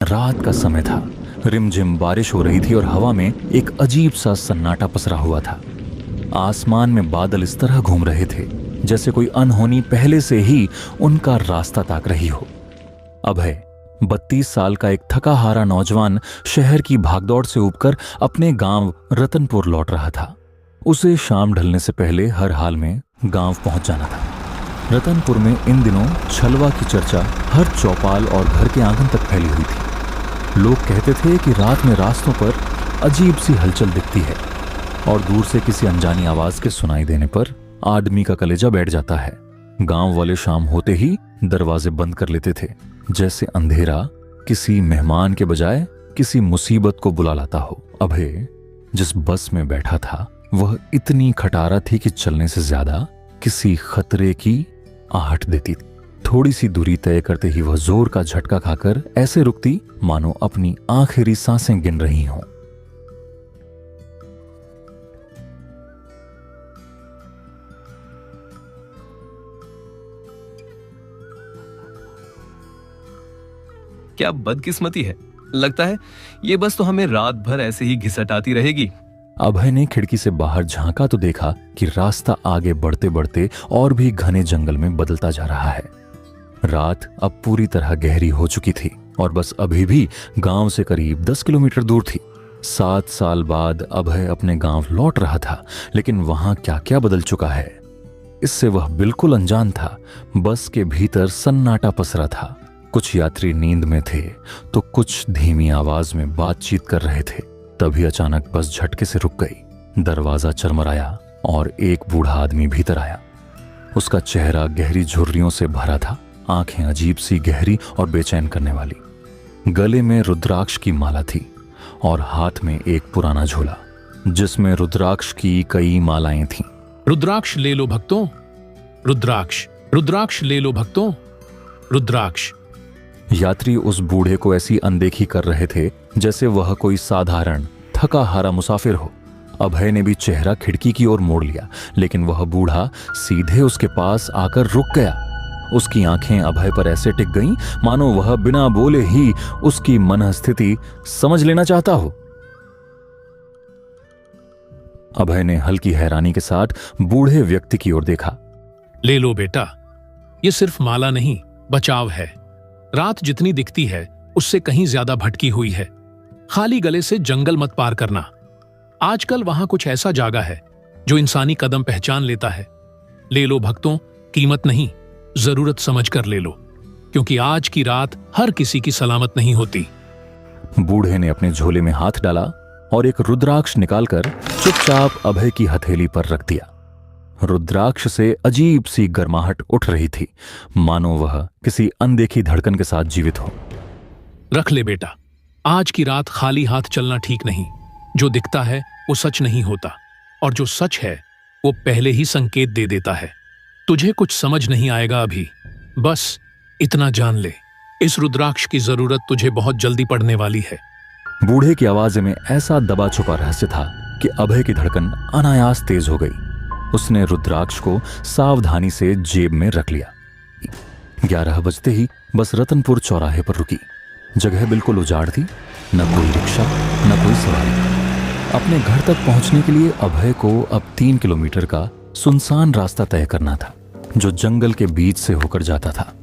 रात का समय था। रिमझिम बारिश हो रही थी और हवा में एक अजीब सा सन्नाटा पसरा हुआ था। आसमान में बादल इस तरह घूम रहे थे जैसे कोई अनहोनी पहले से ही उनका रास्ता ताक रही हो। अभय 32 साल का एक थका हारा नौजवान शहर की भागदौड़ से उबकर अपने गांव रतनपुर लौट रहा था। उसे शाम ढलने से पहले हर हाल में गांव पहुंच जाना था। रतनपुर में इन दिनों छलवा की चर्चा हर चौपाल और घर के आंगन तक फैली हुई थी। लोग कहते थे कि रात में रास्तों पर अजीब सी हलचल दिखती है और दूर से किसी अनजानी आवाज के सुनाई देने पर आदमी का कलेजा बैठ जाता है। गांव वाले शाम होते ही दरवाजे बंद कर लेते थे, जैसे अंधेरा किसी मेहमान के बजाय किसी मुसीबत को बुला लाता हो। अभय जिस बस में बैठा था वह इतनी खटारा थी कि चलने से ज्यादा किसी खतरे की आहट देती थी। थोड़ी सी दूरी तय करते ही वह जोर का झटका खाकर ऐसे रुकती मानो अपनी आखिरी सांसें गिन रही हों। क्या बदकिस्मती है। लगता है ये बस तो हमें रात भर ऐसे ही घिसटाती रहेगी। अभय ने खिड़की से बाहर झांका तो देखा कि रास्ता आगे बढ़ते बढ़ते और भी घने जंगल में बदलता जा रहा है। रात अब पूरी तरह गहरी हो चुकी थी और बस अभी भी गांव से करीब 10 किलोमीटर दूर थी। 7 साल बाद अभय अपने गांव लौट रहा था, लेकिन वहां क्या क्या बदल चुका है इससे वह बिल्कुल अनजान था। बस के भीतर सन्नाटा पसरा था। कुछ यात्री नींद में थे तो कुछ धीमी आवाज में बातचीत कर रहे थे। तभी अचानक बस झटके से रुक गई। दरवाजा चरमराया और एक बूढ़ा आदमी भीतर आया। उसका चेहरा गहरी झुर्रियों से भरा था, आंखें अजीब सी गहरी और बेचैन करने वाली। गले में रुद्राक्ष की माला थी और हाथ में एक पुराना झोला जिसमें रुद्राक्ष की कई मालाएं थीं। रुद्राक्ष ले लो भक्तों, रुद्राक्ष, रुद्राक्ष ले लो भक्तों, रुद्राक्ष। यात्री उस बूढ़े को ऐसी अनदेखी कर रहे थे जैसे वह कोई साधारण थका हारा मुसाफिर हो। अभय ने भी चेहरा खिड़की की ओर मोड़ लिया, लेकिन वह बूढ़ा सीधे उसके पास आकर रुक गया। उसकी आंखें अभय पर ऐसे टिक गईं मानो वह बिना बोले ही उसकी मनःस्थिति समझ लेना चाहता हो। अभय ने हल्की हैरानी के साथ बूढ़े व्यक्ति की ओर देखा। ले लो बेटा, ये सिर्फ माला नहीं, बचाव है। रात जितनी दिखती है उससे कहीं ज्यादा भटकी हुई है। खाली गले से जंगल मत पार करना। आजकल वहां कुछ ऐसा जागा है जो इंसानी कदम पहचान लेता है। ले लो भक्तों, कीमत नहीं, जरूरत समझ कर ले लो, क्योंकि आज की रात हर किसी की सलामत नहीं होती। बूढ़े ने अपने झोले में हाथ डाला और एक रुद्राक्ष निकालकर चुपचाप अभय की हथेली पर रख दिया। रुद्राक्ष से अजीब सी गर्माहट उठ रही थी, मानो वह किसी अनदेखी धड़कन के साथ जीवित हो। रख ले बेटा, आज की रात खाली हाथ चलना ठीक नहीं। जो दिखता है वो सच नहीं होता, और जो सच है वो पहले ही संकेत दे देता है। तुझे कुछ समझ नहीं आएगा अभी, बस इतना जान ले, इस रुद्राक्ष की जरूरत तुझे बहुत जल्दी पड़ने वाली है। बूढ़े की आवाज में ऐसा दबा छुपा रहस्य था कि अभय की धड़कन अनायास तेज हो गई। उसने रुद्राक्ष को सावधानी से जेब में रख लिया। 11 बजते ही बस रतनपुर चौराहे पर रुकी। जगह बिल्कुल उजाड़ थी, न कोई रिक्शा न कोई सवारी। अपने घर तक पहुंचने के लिए अभय को अब 3 किलोमीटर का सुनसान रास्ता तय करना था, जो जंगल के बीच से होकर जाता था।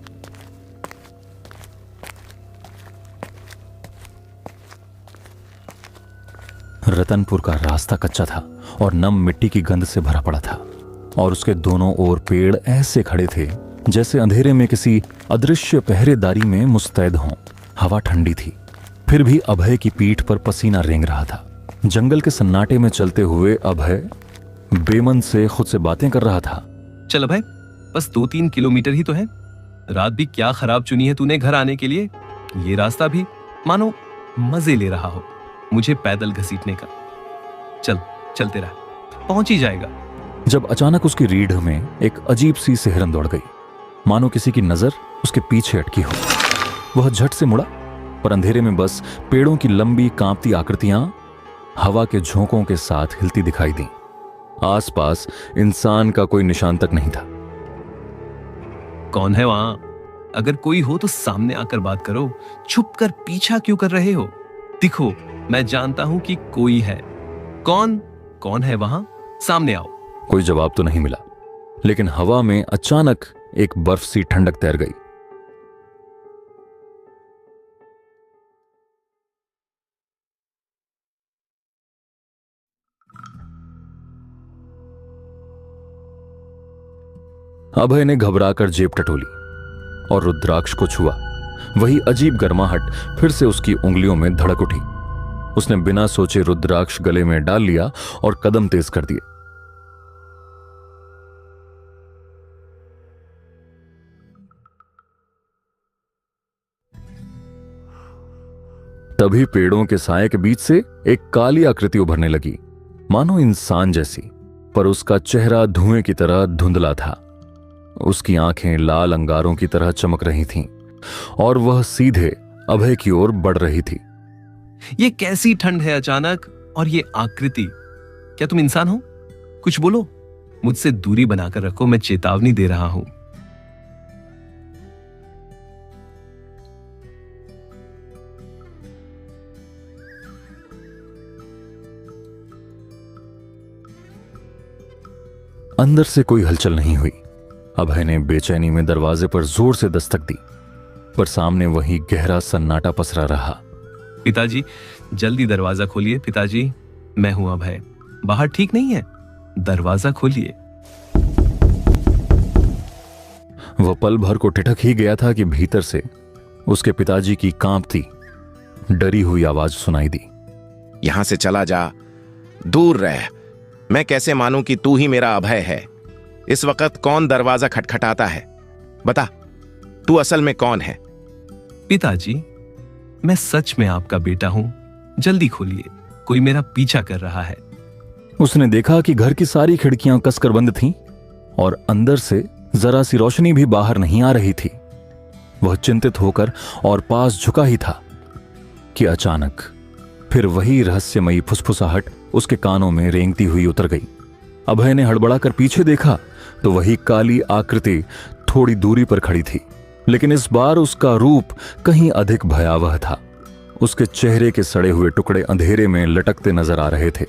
रतनपुर का रास्ता कच्चा था और नम मिट्टी की गंध से भरा पड़ा था, और उसके दोनों ओर पेड़ ऐसे खड़े थे जैसे अंधेरे में किसी अदृश्य पहरेदारी में मुस्तैद हों। हवा ठंडी थी, फिर भी अभय की पीठ पर पसीना रेंग रहा था। जंगल के सन्नाटे में चलते हुए अभय बेमन से खुद से बातें कर रहा था। चल अभय, बस 2-3 किलोमीटर ही तो है। रात भी क्या खराब चुनी है तूने घर आने के लिए। ये रास्ता भी मानो मजे ले रहा हो मुझे पैदल घसीटने का। चल चलते रह, पहुंच ही जाएगा। जब अचानक उसकी रीढ़ में एक अजीब सी सिहरन दौड़ गई, मानो किसी की नजर उसके पीछे अटकी हो। वह झट से मुड़ा, पर अंधेरे में बस पेड़ों की लंबी कांपती आकृतियां हवा के झोंकों के साथ हिलती दिखाई दी। आसपास इंसान का कोई निशान तक नहीं था। कौन है वहां? अगर कोई हो तो सामने आकर बात करो, छुप कर पीछा क्यों कर रहे हो? दिखो, मैं जानता हूं कि कोई है। कौन कौन है वहां? सामने आओ। कोई जवाब तो नहीं मिला, लेकिन हवा में अचानक एक बर्फ सी ठंडक तैर गई। अभय ने घबराकर जेब टटोली और रुद्राक्ष को छुआ। वही अजीब गर्माहट फिर से उसकी उंगलियों में धड़क उठी। उसने बिना सोचे रुद्राक्ष गले में डाल लिया और कदम तेज कर दिए। तभी पेड़ों के साए के बीच से एक काली आकृति उभरने लगी, मानो इंसान जैसी, पर उसका चेहरा धुएं की तरह धुंधला था। उसकी आंखें लाल अंगारों की तरह चमक रही थीं और वह सीधे अभय की ओर बढ़ रही थी। ये कैसी ठंड है अचानक, और ये आकृति? क्या तुम इंसान हो? कुछ बोलो, मुझसे दूरी बनाकर रखो, मैं चेतावनी दे रहा हूं। अंदर से कोई हलचल नहीं हुई। अभय ने बेचैनी में दरवाजे पर जोर से दस्तक दी, पर सामने वही गहरा सन्नाटा पसरा रहा। पिताजी, जल्दी दरवाजा खोलिए। पिताजी, मैं हूं अभय। बाहर ठीक नहीं है, दरवाजा खोलिए। वह पल भर को ठिठक ही गया था कि भीतर से उसके पिताजी की कांपती, डरी हुई आवाज सुनाई दी। यहां से चला जा, दूर रह। मैं कैसे मानूं कि तू ही मेरा अभय है? इस वक्त कौन दरवाजा खटखटाता है? बता, तू असल में कौन है? पिताजी, मैं सच में आपका बेटा हूं। जल्दी खोलिए, कोई मेरा पीछा कर रहा है। उसने देखा कि घर की सारी खिड़कियां कसकर बंद थीं और अंदर से जरा सी रोशनी भी बाहर नहीं आ रही थी। वह चिंतित होकर और पास झुका ही था कि अचानक फिर वही रहस्यमयी फुसफुसाहट उसके कानों में रेंगती हुई उतर गई। अभय ने हड़बड़ाकर पीछे देखा तो वही काली आकृति थोड़ी दूरी पर खड़ी थी, लेकिन इस बार उसका रूप कहीं अधिक भयावह था। उसके चेहरे के सड़े हुए टुकड़े अंधेरे में लटकते नजर आ रहे थे।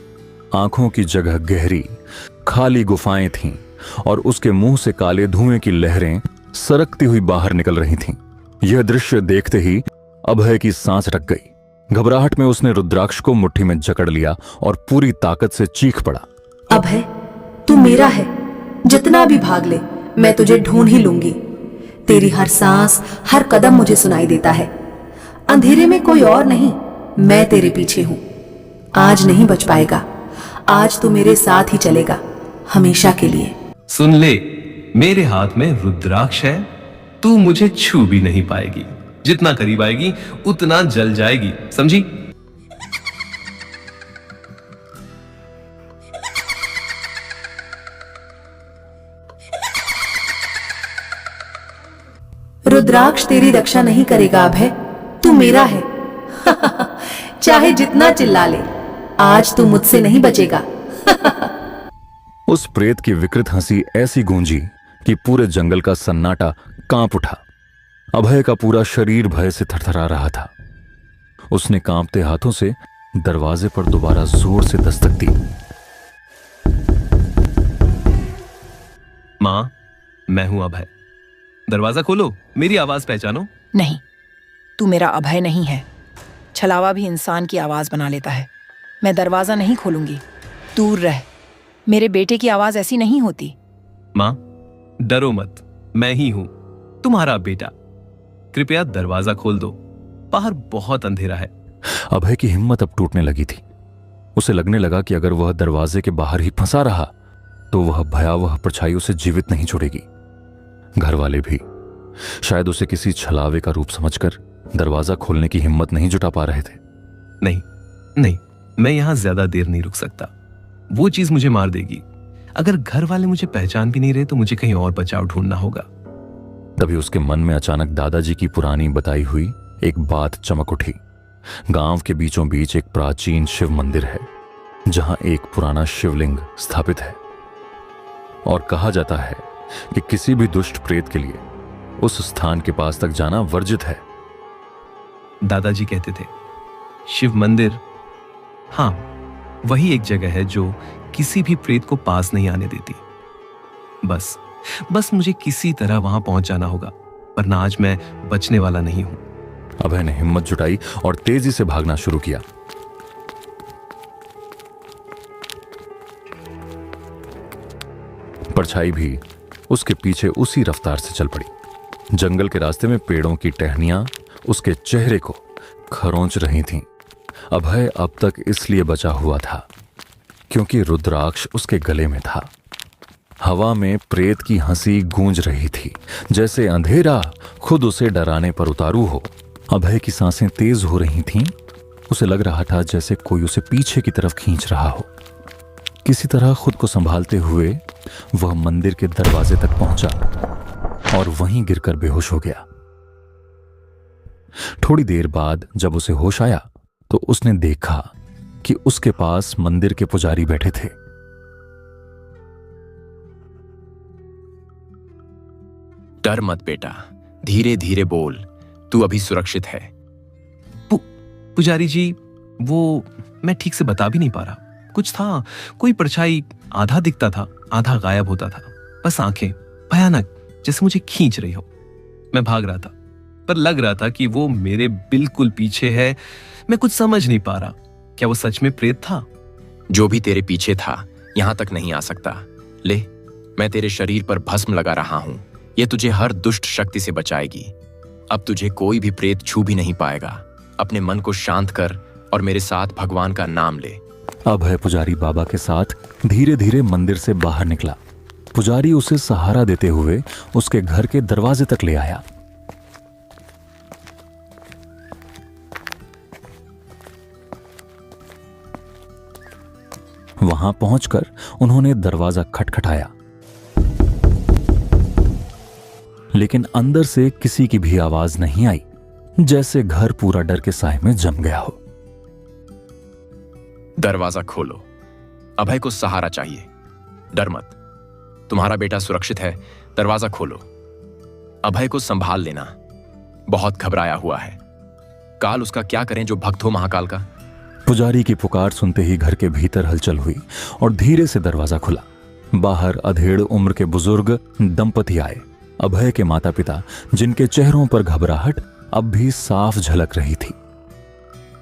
आंखों की जगह गहरी खाली गुफाएं थीं और उसके मुंह से काले धुएं की लहरें सरकती हुई बाहर निकल रही थीं। यह दृश्य देखते ही अभय की सांस अटक गई। घबराहट में उसने रुद्राक्ष को मुट्ठी में जकड़ लिया और पूरी ताकत से चीख पड़ा, अभय, तू मेरा है। जितना भी भाग ले, मैं तुझे ढूंढ ही लूंगी। तेरी हर सांस, हर कदम मुझे सुनाई देता है। अंधेरे में कोई और नहीं, मैं तेरे पीछे हूं। आज नहीं बच पाएगा। आज तू मेरे साथ ही चलेगा, हमेशा के लिए। सुन ले, मेरे हाथ में रुद्राक्ष है। तू मुझे छू भी नहीं पाएगी। जितना करीब आएगी उतना जल जाएगी, समझी? रुद्राक्ष तेरी रक्षा नहीं करेगा अभय, तू मेरा है। चाहे जितना चिल्ला ले, आज तू मुझसे नहीं बचेगा। उस प्रेत की विकृत हंसी ऐसी गूंजी कि पूरे जंगल का सन्नाटा कांप उठा। अभय का पूरा शरीर भय से थरथरा रहा था। उसने कांपते हाथों से दरवाजे पर दोबारा जोर से दस्तक दी। मां, मैं हूं अभय। दरवाजा खोलो, मेरी आवाज पहचानो। नहीं, तू मेरा अभय नहीं है। छलावा भी इंसान की आवाज बना लेता है। मैं दरवाजा नहीं खोलूंगी, दूर रह। मेरे बेटे की आवाज ऐसी नहीं होती। मां, डरो मत, मैं ही हूं, तुम्हारा बेटा। कृपया दरवाजा खोल दो, बाहर बहुत अंधेरा है। अभय की हिम्मत अब टूटने लगी थी। उसे लगने लगा कि अगर वह दरवाजे के बाहर ही फंसा रहा तो वह भयावह परछाई उसे जीवित नहीं छोड़ेगी। घर वाले भी शायद उसे किसी छलावे का रूप समझकर दरवाजा खोलने की हिम्मत नहीं जुटा पा रहे थे। नहीं नहीं, मैं यहां ज्यादा देर नहीं रुक सकता। वो चीज मुझे मार देगी। अगर घर वाले मुझे पहचान भी नहीं रहे तो मुझे कहीं और बचाव ढूंढना होगा। तभी उसके मन में अचानक दादाजी की पुरानी बताई हुई एक बात चमक उठी। गांव के बीचों बीच एक प्राचीन शिव मंदिर है जहां एक पुराना शिवलिंग स्थापित है और कहा जाता है कि किसी भी दुष्ट प्रेत के लिए उस स्थान के पास तक जाना वर्जित है। दादाजी कहते थे शिव मंदिर, हाँ, वही एक जगह है जो किसी भी प्रेत को पास नहीं आने देती। बस मुझे किसी तरह वहां पहुंच जाना होगा, वरना आज मैं बचने वाला नहीं हूं। अभय ने हिम्मत जुटाई और तेजी से भागना शुरू किया। परछाई भी उसके पीछे उसी रफ्तार से चल पड़ी। जंगल के रास्ते में पेड़ों की टहनियां उसके चेहरे को खरोंच रही थीं। अभय अब तक इसलिए बचा हुआ था क्योंकि रुद्राक्ष उसके गले में था। हवा में प्रेत की हंसी गूंज रही थी, जैसे अंधेरा खुद उसे डराने पर उतारू हो। अभय की सांसें तेज हो रही थीं। उसे लग रहा था जैसे कोई उसे पीछे की तरफ खींच रहा हो। किसी तरह खुद को संभालते हुए वह मंदिर के दरवाजे तक पहुंचा और वहीं गिरकर बेहोश हो गया। थोड़ी देर बाद जब उसे होश आया तो उसने देखा कि उसके पास मंदिर के पुजारी बैठे थे। डर मत बेटा, धीरे धीरे बोल, तू अभी सुरक्षित है। पुजारी जी, वो मैं ठीक से बता भी नहीं पा रहा। कुछ था, कोई परछाई आधा दिखता था, आधा गायब होता था। बस आंखें भयानक, जैसे मुझे खींच रही हो। मैं भाग रहा था, पर लग रहा था कि वो मेरे बिल्कुल पीछे है। मैं कुछ समझ नहीं पा रहा, क्या वो सच में प्रेत था? जो भी तेरे पीछे था यहां तक नहीं आ सकता। ले, मैं तेरे शरीर पर भस्म लगा रहा हूं। ये तुझे हर दुष्ट शक्ति से बचाएगी। अब तुझे कोई भी प्रेत छू भी नहीं पाएगा। अपने मन को शांत कर और मेरे साथ भगवान का नाम ले। अभय पुजारी बाबा के साथ धीरे धीरे मंदिर से बाहर निकला। पुजारी उसे सहारा देते हुए उसके घर के दरवाजे तक ले आया। वहां पहुंचकर उन्होंने दरवाजा खटखटाया, लेकिन अंदर से किसी की भी आवाज नहीं आई, जैसे घर पूरा डर के साए में जम गया हो। दरवाजा खोलो, अभय को सहारा चाहिए। डर मत, तुम्हारा बेटा सुरक्षित है। दरवाजा खोलो, अभय को संभाल लेना। बहुत घबराया हुआ है। काल उसका क्या करें जो भक्त हो महाकाल का। पुजारी की पुकार सुनते ही घर के भीतर हलचल हुई और धीरे से दरवाजा खुला। बाहर अधेड़ उम्र के बुजुर्ग दंपति आए। अभय के माता पिता, जिनके चेहरों पर घबराहट अब भी साफ झलक रही थी।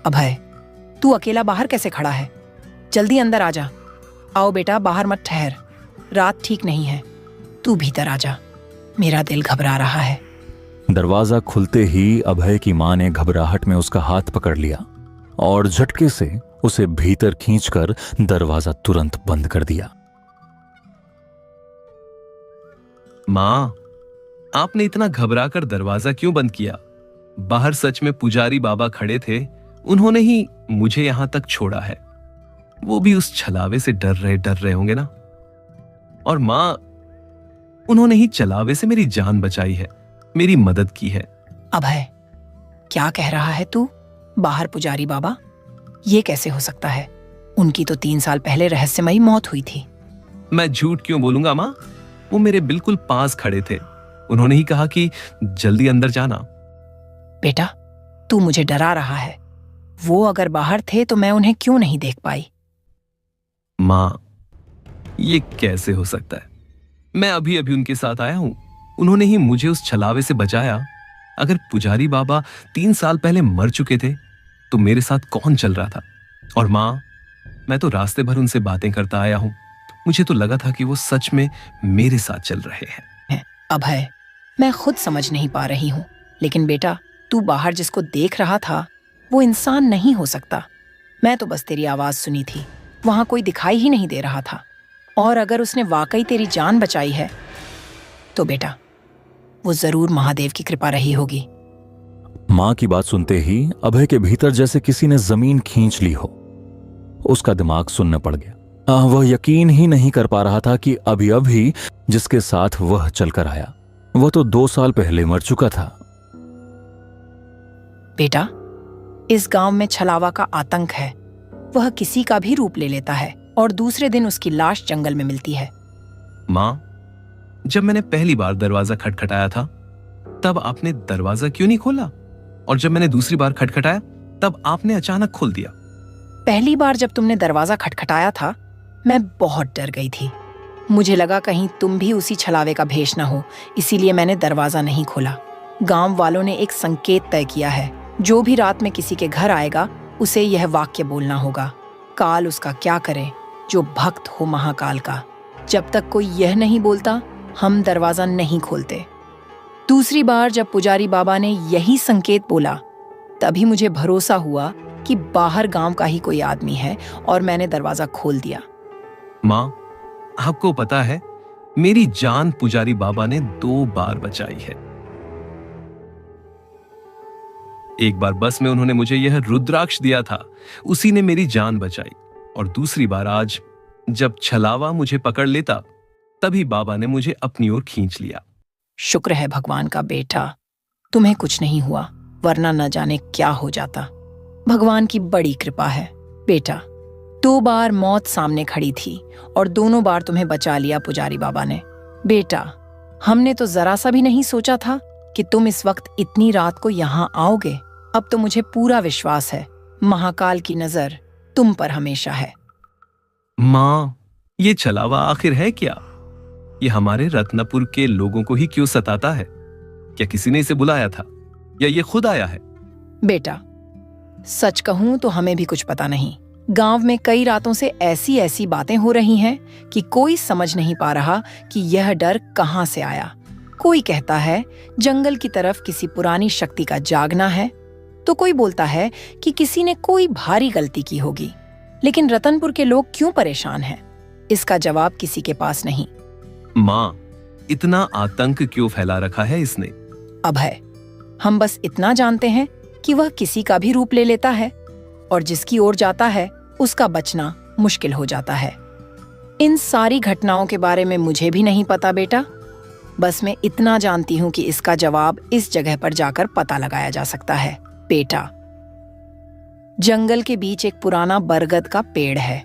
अभय, तू अकेला बाहर कैसे खड़ा है? जल्दी अंदर आ जा। आओ बेटा, बाहर मत ठहर, रात ठीक नहीं है। तू भीतर आ जा, मेरा दिल घबरा रहा है। दरवाजा खुलते ही अभय की मां ने घबराहट में उसका हाथ पकड़ लिया और झटके से उसे भीतर खींचकर दरवाजा तुरंत बंद कर दिया। मां, आपने इतना घबरा कर दरवाजा क्यों बंद किया? बाहर सच में पुजारी बाबा खड़े थे। उन्होंने ही मुझे यहां तक छोड़ा है। वो भी उस छलावे से डर रहे होंगे ना। और मां, उन्होंने ही छलावे से मेरी जान बचाई है, मेरी मदद की है। अभय, क्या कह रहा है तू? बाहर पुजारी बाबा? ये कैसे हो सकता है? उनकी तो 3 साल पहले रहस्यमयी मौत हुई थी। मैं झूठ क्यों बोलूंगा मां? वो मेरे बिल्कुल पास खड़े थे। उन्होंने ही कहा कि जल्दी अंदर जाना। बेटा, तू मुझे डरा रहा है। वो अगर बाहर थे तो मैं उन्हें क्यों नहीं देख पाई? मां, ये कैसे हो सकता है? मैं अभी अभी उनके साथ आया हूं। उन्होंने ही मुझे उस छलावे से बचाया। अगर पुजारी बाबा 3 साल पहले मर चुके थे तो मेरे साथ कौन चल रहा था? और मां, मैं तो रास्ते भर उनसे बातें करता आया हूं। मुझे तो लगा था कि वो सच में मेरे साथ चल रहे हैं। अभय, मैं खुद समझ नहीं पा रही हूं, लेकिन बेटा, तू बाहर जिसको देख रहा था वो इंसान नहीं हो सकता। मैं तो बस तेरी आवाज सुनी थी, वहां कोई दिखाई ही नहीं दे रहा था। और अगर उसने वाकई तेरी जान बचाई है तो बेटा, वो जरूर महादेव की कृपा रही होगी। मां की बात सुनते ही अभय के भीतर जैसे किसी ने जमीन खींच ली हो। उसका दिमाग सुन्न पड़ गया। वह यकीन ही नहीं कर पा रहा था कि अभी अभी जिसके साथ वह चलकर आया वह तो 2 साल पहले मर चुका था। बेटा, इस गांव में छलावा का आतंक है। वह किसी का भी रूप ले लेता है और दूसरे दिन उसकी लाश जंगल में मिलती है। मां, जब मैंने पहली बार दरवाजा खटखटाया था तब आपने दरवाजा क्यों नहीं खोला? और जब मैंने दूसरी बार खटखटाया तब आपने अचानक खोल दिया। पहली बार जब तुमने दरवाजा खटखटाया था, मैं बहुत डर गई थी। मुझे लगा कहीं तुम भी उसी छलावे का भेष न हो, इसीलिए मैंने दरवाजा नहीं खोला। गांव वालों ने एक संकेत तय किया है, जो भी रात में किसी के घर आएगा उसे यह वाक्य बोलना होगा, काल उसका क्या करे जो भक्त हो महाकाल का। जब तक कोई यह नहीं बोलता हम दरवाजा नहीं खोलते। दूसरी बार जब पुजारी बाबा ने यही संकेत बोला, तभी मुझे भरोसा हुआ कि बाहर गांव का ही कोई आदमी है और मैंने दरवाजा खोल दिया। माँ, आपको पता है मेरी जान पुजारी बाबा ने 2 बार बचाई है। एक बार बस में उन्होंने मुझे यह रुद्राक्ष दिया था, उसी ने मेरी जान बचाई। और दूसरी बार आज जब छलावा मुझे पकड़ लेता तभी बाबा ने मुझे अपनी ओर खींच लिया। शुक्र है भगवान का बेटा, तुम्हें कुछ नहीं हुआ, वरना न जाने क्या हो जाता। भगवान की बड़ी कृपा है बेटा। 2 बार मौत सामने खड़ी थी और दोनों बार तुम्हें बचा लिया पुजारी बाबा ने। बेटा, हमने तो जरा सा भी नहीं सोचा था कि तुम इस वक्त इतनी रात को यहाँ आओगे। अब तो मुझे पूरा विश्वास है महाकाल की नजर तुम पर हमेशा है। माँ, ये छलावा आखिर है क्या? ये हमारे रत्नपुर के लोगों को ही क्यों सताता है? क्या किसी ने इसे बुलाया था या ये खुद आया है? बेटा, सच कहूं तो हमें भी कुछ पता नहीं। गांव में कई रातों से ऐसी ऐसी बातें हो रही हैं कि कोई समझ नहीं पा रहा कि यह डर कहां से आया। कोई कहता है जंगल की तरफ किसी पुरानी शक्ति का जागना है, तो कोई बोलता है कि किसी ने कोई भारी गलती की होगी। लेकिन रतनपुर के लोग क्यों परेशान हैं, इसका जवाब किसी के पास नहीं। माँ, इतना आतंक क्यों फैला रखा है इसने? अभय, हम बस इतना जानते हैं कि वह किसी का भी रूप ले लेता है और जिसकी ओर जाता है उसका बचना मुश्किल हो जाता है। इन सारी घटनाओं के बारे में मुझे भी नहीं पता बेटा, बस मैं इतना जानती हूं कि इसका जवाब इस जगह पर जाकर पता लगाया जा सकता है। बेटा, जंगल के बीच एक पुराना बरगद का पेड़ है।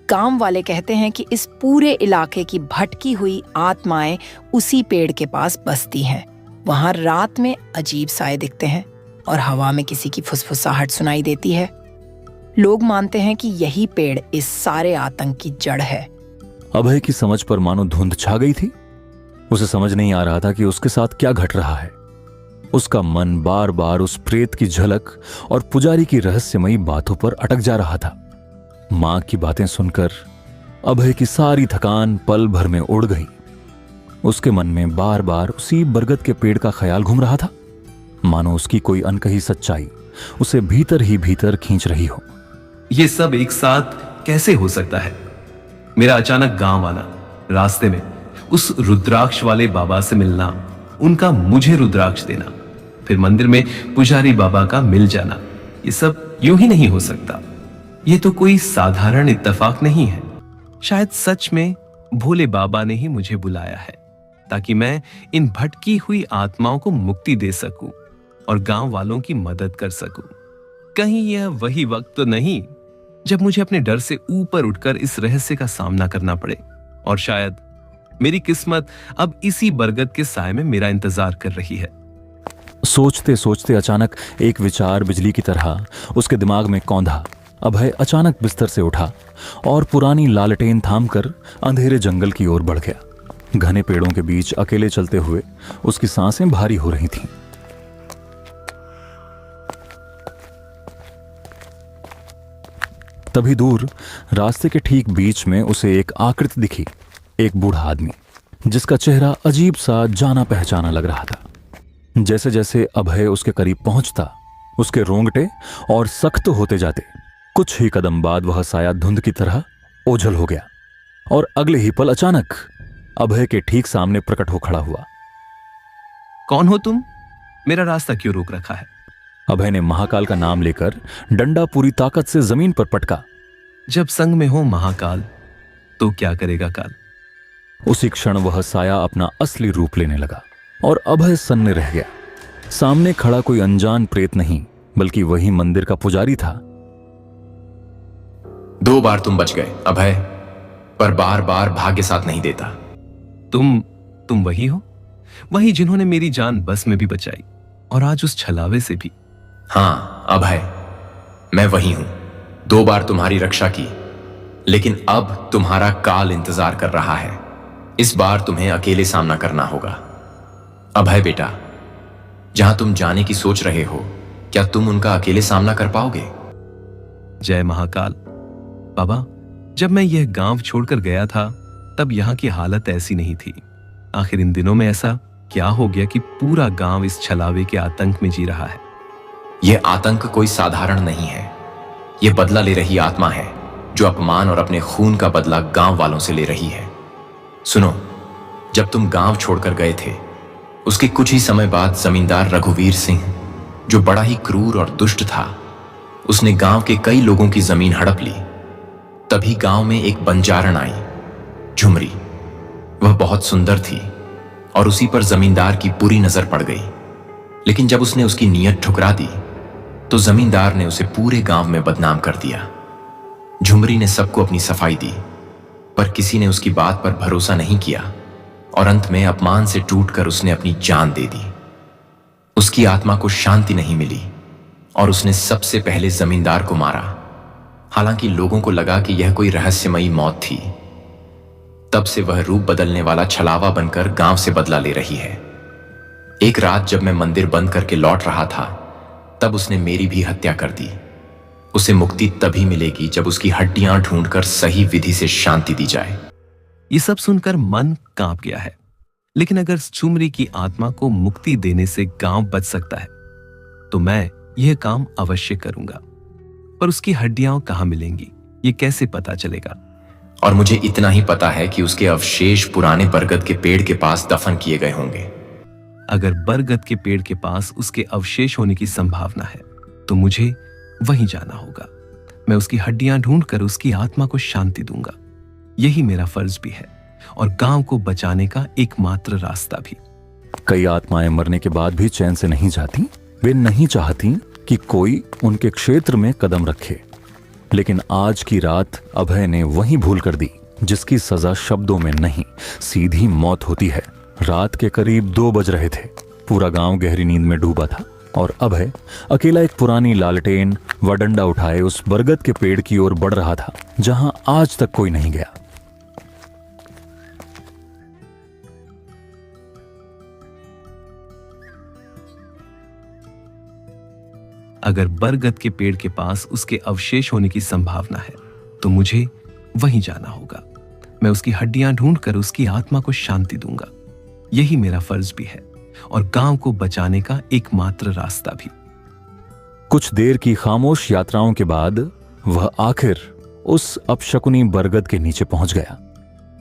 गांव वाले कहते हैं कि इस पूरे इलाके की भटकी हुई आत्माएं उसी पेड़ के पास बसती हैं। वहां रात में अजीब साए दिखते हैं और हवा में किसी की फुसफुसाहट सुनाई देती है। लोग मानते हैं कि यही पेड़ इस सारे आतंक की जड़ है। अभय की समझ पर मानो धुंध छा गई थी। उसे समझ नहीं आ रहा था कि उसके साथ क्या घट रहा है। उसका मन बार बार उस प्रेत की झलक और पुजारी की रहस्यमयी बातों पर अटक जा रहा था। मां की बातें सुनकर अभय की सारी थकान पल भर में उड़ गई। उसके मन में बार बार उसी बरगद के पेड़ का ख्याल घूम रहा था, मानो उसकी कोई अनकही सच्चाई उसे भीतर ही भीतर खींच रही हो। ये सब एक साथ कैसे हो सकता है? मेरा अचानक गांव आना, रास्ते में उस रुद्राक्ष वाले बाबा से मिलना, उनका मुझे रुद्राक्ष देना, फिर मंदिर में पुजारी बाबा का मिल जाना, ये सब यूं ही नहीं हो सकता। ये तो कोई साधारण इत्तेफाक नहीं है। शायद सच में भोले बाबा ने ही मुझे बुलाया है ताकि मैं इन भटकी हुई आत्माओं को मुक्ति दे सकूं और गांव वालों की मदद कर सकूं। कहीं यह वही वक्त तो नहीं जब मुझे अपने डर से ऊपर उठकर इस रहस्य का सामना करना पड़े। और शायद मेरी किस्मत अब इसी बरगद के साए में मेरा इंतजार कर रही है। सोचते सोचते अचानक एक विचार बिजली की तरह उसके दिमाग में कौंधा। अभय अचानक बिस्तर से उठा और पुरानी लालटेन थामकर अंधेरे जंगल की ओर बढ़ गया। घने पेड़ों के बीच अकेले चलते हुए उसकी सांसें भारी हो रही थीं। तभी दूर रास्ते के ठीक बीच में उसे एक आकृति दिखी, एक बूढ़ा आदमी जिसका चेहरा अजीब सा जाना पहचाना लग रहा था। जैसे जैसे अभय उसके करीब पहुंचता उसके रोंगटे और सख्त होते जाते। कुछ ही कदम बाद वह साया धुंध की तरह ओझल हो गया और अगले ही पल अचानक अभय के ठीक सामने प्रकट हो खड़ा हुआ। कौन हो तुम? मेरा रास्ता क्यों रोक रखा है? अभय ने महाकाल का नाम लेकर डंडा पूरी ताकत से जमीन पर पटका। जब संग में हो महाकाल तो क्या करेगा काल? उसी क्षण वह साया अपना असली रूप लेने लगा और अभय सन्ने रह गया। सामने खड़ा कोई अनजान प्रेत नहीं बल्कि वही मंदिर का पुजारी था। 2 बार तुम बच गए अभय, पर बार बार भाग्य साथ नहीं देता। तुम वही हो वही जिन्होंने मेरी जान बस में भी बचाई और आज उस छलावे से भी। हाँ अभय, मैं वही हूं। 2 बार तुम्हारी रक्षा की, लेकिन अब तुम्हारा काल इंतजार कर रहा है। इस बार तुम्हें अकेले सामना करना होगा। अभय बेटा, जहां तुम जाने की सोच रहे हो, क्या तुम उनका अकेले सामना कर पाओगे? जय महाकाल। बाबा, जब मैं यह गांव छोड़कर गया था तब यहाँ की हालत ऐसी नहीं थी। आखिर इन दिनों में ऐसा क्या हो गया कि पूरा गांव इस छलावे के आतंक में जी रहा है? यह आतंक कोई साधारण नहीं है। यह बदला ले रही आत्मा है जो अपमान और अपने खून का बदला गांव वालों से ले रही है। सुनो, जब तुम गांव छोड़कर गए थे, उसके कुछ ही समय बाद जमींदार रघुवीर सिंह, जो बड़ा ही क्रूर और दुष्ट था, उसने गांव के कई लोगों की जमीन हड़प ली। तभी गांव में एक बंजारण आई, झुमरी। वह बहुत सुंदर थी और उसी पर जमींदार की बुरी नजर पड़ गई। लेकिन जब उसने उसकी नीयत ठुकरा दी तो जमींदार ने उसे पूरे गांव में बदनाम कर दिया। झुमरी ने सबको अपनी सफाई दी, पर किसी ने उसकी बात पर भरोसा नहीं किया और अंत में अपमान से टूटकर उसने अपनी जान दे दी। उसकी आत्मा को शांति नहीं मिली और उसने सबसे पहले जमींदार को मारा। हालांकि लोगों को लगा कि यह कोई रहस्यमयी मौत थी। तब से वह रूप बदलने वाला छलावा बनकर गांव से बदला ले रही है। एक रात जब मैं मंदिर बंद करके लौट रहा था, तब उसने मेरी भी हत्या कर दी। उसे मुक्ति तभी मिलेगी जब उसकी हड्डियां ढूंढकर सही विधि से शांति दी जाए। ये सब सुनकर मन कांप गया है। लेकिन अगर झुमरी की आत्मा को मुक्ति देने से गांव बच सकता है तो मैं यह काम अवश्य करूंगा। पर उसकी हड्डियां कहां मिलेंगी, ये कैसे पता चलेगा? और मुझे इतना ही पता है कि उसके अवशेष पुराने बरगद के पेड़ के पास दफन किए गए होंगे। अगर बरगद के पेड़ के पास उसके अवशेष होने की संभावना है तो मुझे वहीं जाना होगा। मैं उसकी हड्डियां ढूंढकर उसकी आत्मा को शांति दूंगा। यही मेरा फर्ज भी है और गांव को बचाने का एकमात्र रास्ता भी। कई आत्माएं मरने के बाद भी चैन से नहीं जाती। वे नहीं चाहती कि कोई उनके क्षेत्र में कदम रखे। लेकिन आज की रात अभय ने वही भूल कर दी जिसकी सजा शब्दों में नहीं, सीधी मौत होती है। रात के करीब 2 बज रहे थे। पूरा गांव गहरी नींद में डूबा था और अभय अकेला एक पुरानी लालटेन व डंडा उठाए उस बरगद के पेड़ की ओर बढ़ रहा था जहां आज तक कोई नहीं गया। अगर बरगद के पेड़ के पास उसके अवशेष होने की संभावना है तो मुझे वहीं जाना होगा। मैं उसकी हड्डियां ढूंढकर उसकी आत्मा को शांति दूंगा। यही मेरा फर्ज भी है और गांव को बचाने का एकमात्र रास्ता भी। कुछ देर की खामोश यात्राओं के बाद वह आखिर उस अपशकुनी बरगद के नीचे पहुंच गया।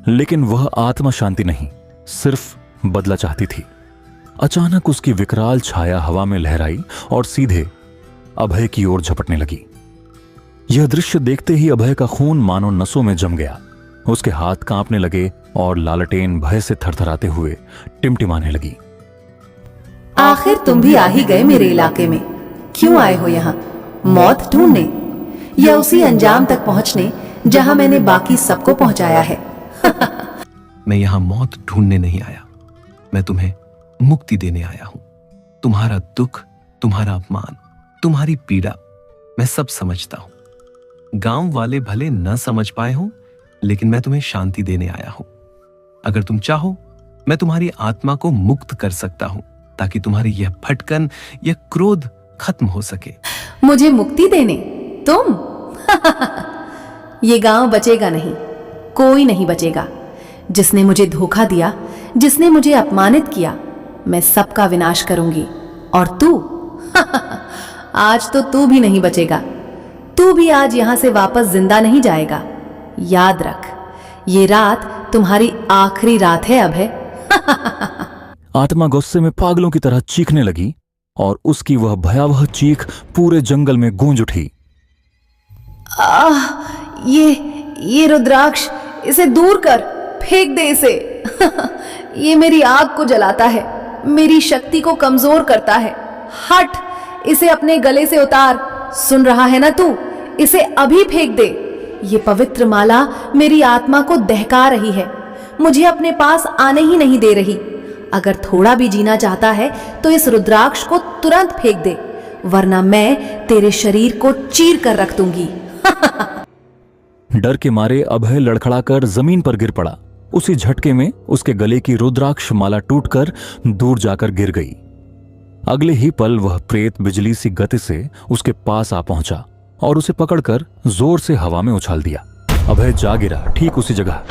लेकिन वह आत्मा शांति नहीं, सिर्फ बदला चाहती थी। अचानक उसकी विकराल छाया हवा में लहराई और सीधे अभय की ओर झपटने लगी। यह दृश्य देखते ही अभय का खून मानो नसों में जम गया। उसके हाथ कांपने लगे और लालटेन भय से थरथराते हुए टिमटिमाने लगी। आखिर तुम भी आ ही गए मेरे इलाके में। क्यों आए हो यहाँ? मौत ढूंढने या उसी अंजाम तक पहुंचने जहां मैंने बाकी सबको पहुंचाया है? मैं यहाँ मौत ढूंढने नहीं आया, मैं तुम्हें मुक्ति देने आया हूं। तुम्हारा दुख, तुम्हारा अपमान, तुम्हारी पीड़ा मैं सब समझता हूं। गांव वाले भले न समझ पाए हों, लेकिन मैं तुम्हें शांति देने आया हूं। अगर तुम चाहो, मैं तुम्हारी आत्मा को मुक्त कर सकता हूं ताकि तुम्हारी यह फटकन, यह क्रोध खत्म हो सके। मुझे मुक्ति देने? तुम? ये गांव बचेगा नहीं, कोई नहीं बचेगा। जिसने मुझे धोखा दिया, जिसने मुझे अपमानित किया, मैं सबका विनाश करूंगी। और तू? आज तो तू भी नहीं बचेगा। तू भी आज यहां से वापस जिंदा नहीं जाएगा। याद रख, ये रात तुम्हारी आखिरी रात है अभय। आत्मा गुस्से में पागलों की तरह चीखने लगी और उसकी वह भयावह चीख पूरे जंगल में गूंज उठी। ये रुद्राक्ष, इसे दूर कर, फेंक दे इसे। ये मेरी आग को जलाता है, मेरी शक्ति को कमजोर करता है। हट, इसे अपने गले से उतार। सुन रहा है ना तू? इसे अभी फेंक दे। ये पवित्र माला मेरी आत्मा को दहका रही है, मुझे अपने पास आने ही नहीं दे रही। अगर थोड़ा भी जीना चाहता है तो इस रुद्राक्ष को तुरंत फेंक दे, वरना मैं तेरे शरीर को चीर कर रख दूंगी। डर के मारे अभय लड़खड़ाकर जमीन पर गिर पड़ा। उसी झटके में उसके गले की रुद्राक्ष माला टूटकर दूर जाकर गिर गई। अगले ही पल वह प्रेत बिजली सी गति से उसके पास आ पहुंचा और उसे पकड़कर जोर से हवा में उछाल दिया। अभय जा गिरा ठीक उसी जगह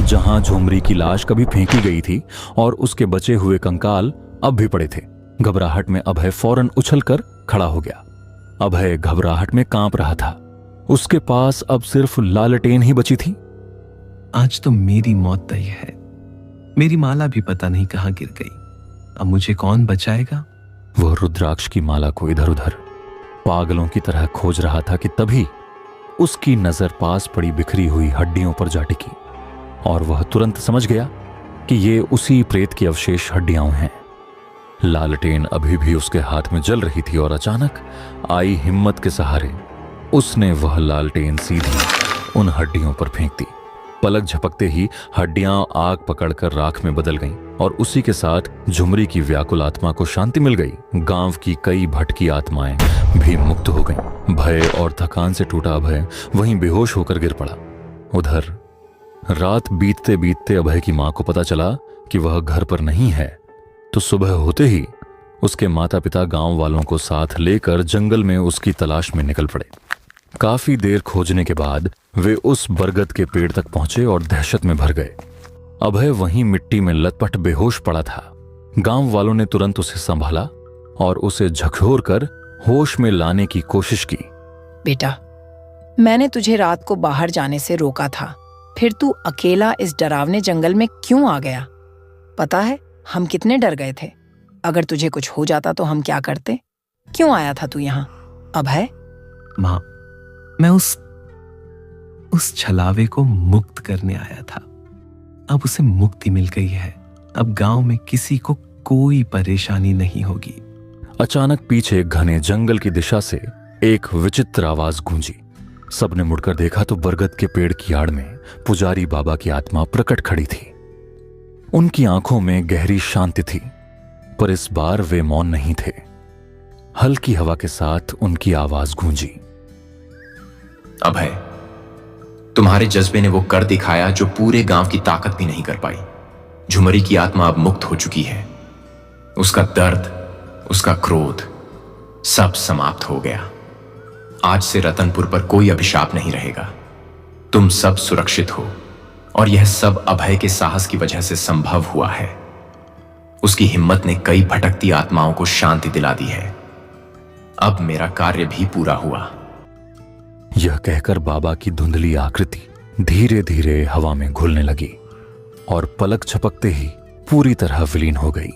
जहां झुमरी की लाश कभी फेंकी गई थी और उसके बचे हुए कंकाल अब भी पड़े थे। घबराहट में अभय फौरन उछलकर खड़ा हो गया। अभय घबराहट में कांप रहा था। उसके पास अब सिर्फ लालटेन ही बची थी। आज तो मेरी मौत तय है। मेरी माला भी पता नहीं कहां गिर गई। अब मुझे कौन बचाएगा? वह रुद्राक्ष की माला को इधर उधर पागलों की तरह खोज रहा था कि तभी उसकी नजर पास पड़ी बिखरी हुई हड्डियों पर जा टिकी और वह तुरंत समझ गया कि ये उसी प्रेत की अवशेष हड्डियां हैं। लालटेन अभी भी उसके हाथ में जल रही थी और अचानक आई हिम्मत के सहारे उसने वह लालटेन सीधी उन हड्डियों पर फेंक दी। पलक झपकते ही हड्डियां आग पकड़कर राख में बदल गईं और उसी के साथ झुमरी की व्याकुल आत्मा को शांति मिल गई। गांव की कई भटकी आत्माएं भी मुक्त हो गईं। भय और थकान से टूटा अभय वहीं बेहोश होकर गिर पड़ा। उधर रात बीतते बीतते अभय की मां को पता चला कि वह घर पर नहीं है, तो सुबह होते ही उसके माता पिता गांव वालों को साथ लेकर जंगल में उसकी तलाश में निकल पड़े। काफी देर खोजने के बाद वे उस बरगद के पेड़ तक पहुंचे और दहशत में भर गए। अभय वहीं मिट्टी में लतपट बेहोश पड़ा था। गांव वालों ने तुरंत उसे संभाला और उसे झकझोर कर होश में लाने की कोशिश की। बेटा, मैंने तुझे रात को बाहर जाने से रोका था, फिर तू अकेला इस डरावने जंगल में क्यों आ गया? पता है हम कितने डर गए थे। अगर तुझे कुछ हो जाता तो हम क्या करते? क्यों आया था तू यहाँ? अभय, मां, मैं उस छलावे को मुक्त करने आया था। अब उसे मुक्ति मिल गई है। अब गांव में किसी को कोई परेशानी नहीं होगी। अचानक पीछे घने जंगल की दिशा से एक विचित्र आवाज गूंजी। सबने मुड़कर देखा तो बरगद के पेड़ की आड़ में पुजारी बाबा की आत्मा प्रकट खड़ी थी। उनकी आंखों में गहरी शांति थी, पर इस बार वे मौन नहीं थे। हल्की हवा के साथ उनकी आवाज गूंजी। अभय, तुम्हारे जज्बे ने वो कर दिखाया जो पूरे गांव की ताकत भी नहीं कर पाई। झुमरी की आत्मा अब मुक्त हो चुकी है। उसका दर्द, उसका क्रोध सब समाप्त हो गया। आज से रतनपुर पर कोई अभिशाप नहीं रहेगा। तुम सब सुरक्षित हो और यह सब अभय के साहस की वजह से संभव हुआ है। उसकी हिम्मत ने कई भटकती आत्माओं को शांति दिला दी है। अब मेरा कार्य भी पूरा हुआ। यह कहकर बाबा की धुंधली आकृति धीरे धीरे हवा में घुलने लगी और पलक झपकते ही पूरी तरह विलीन हो गई।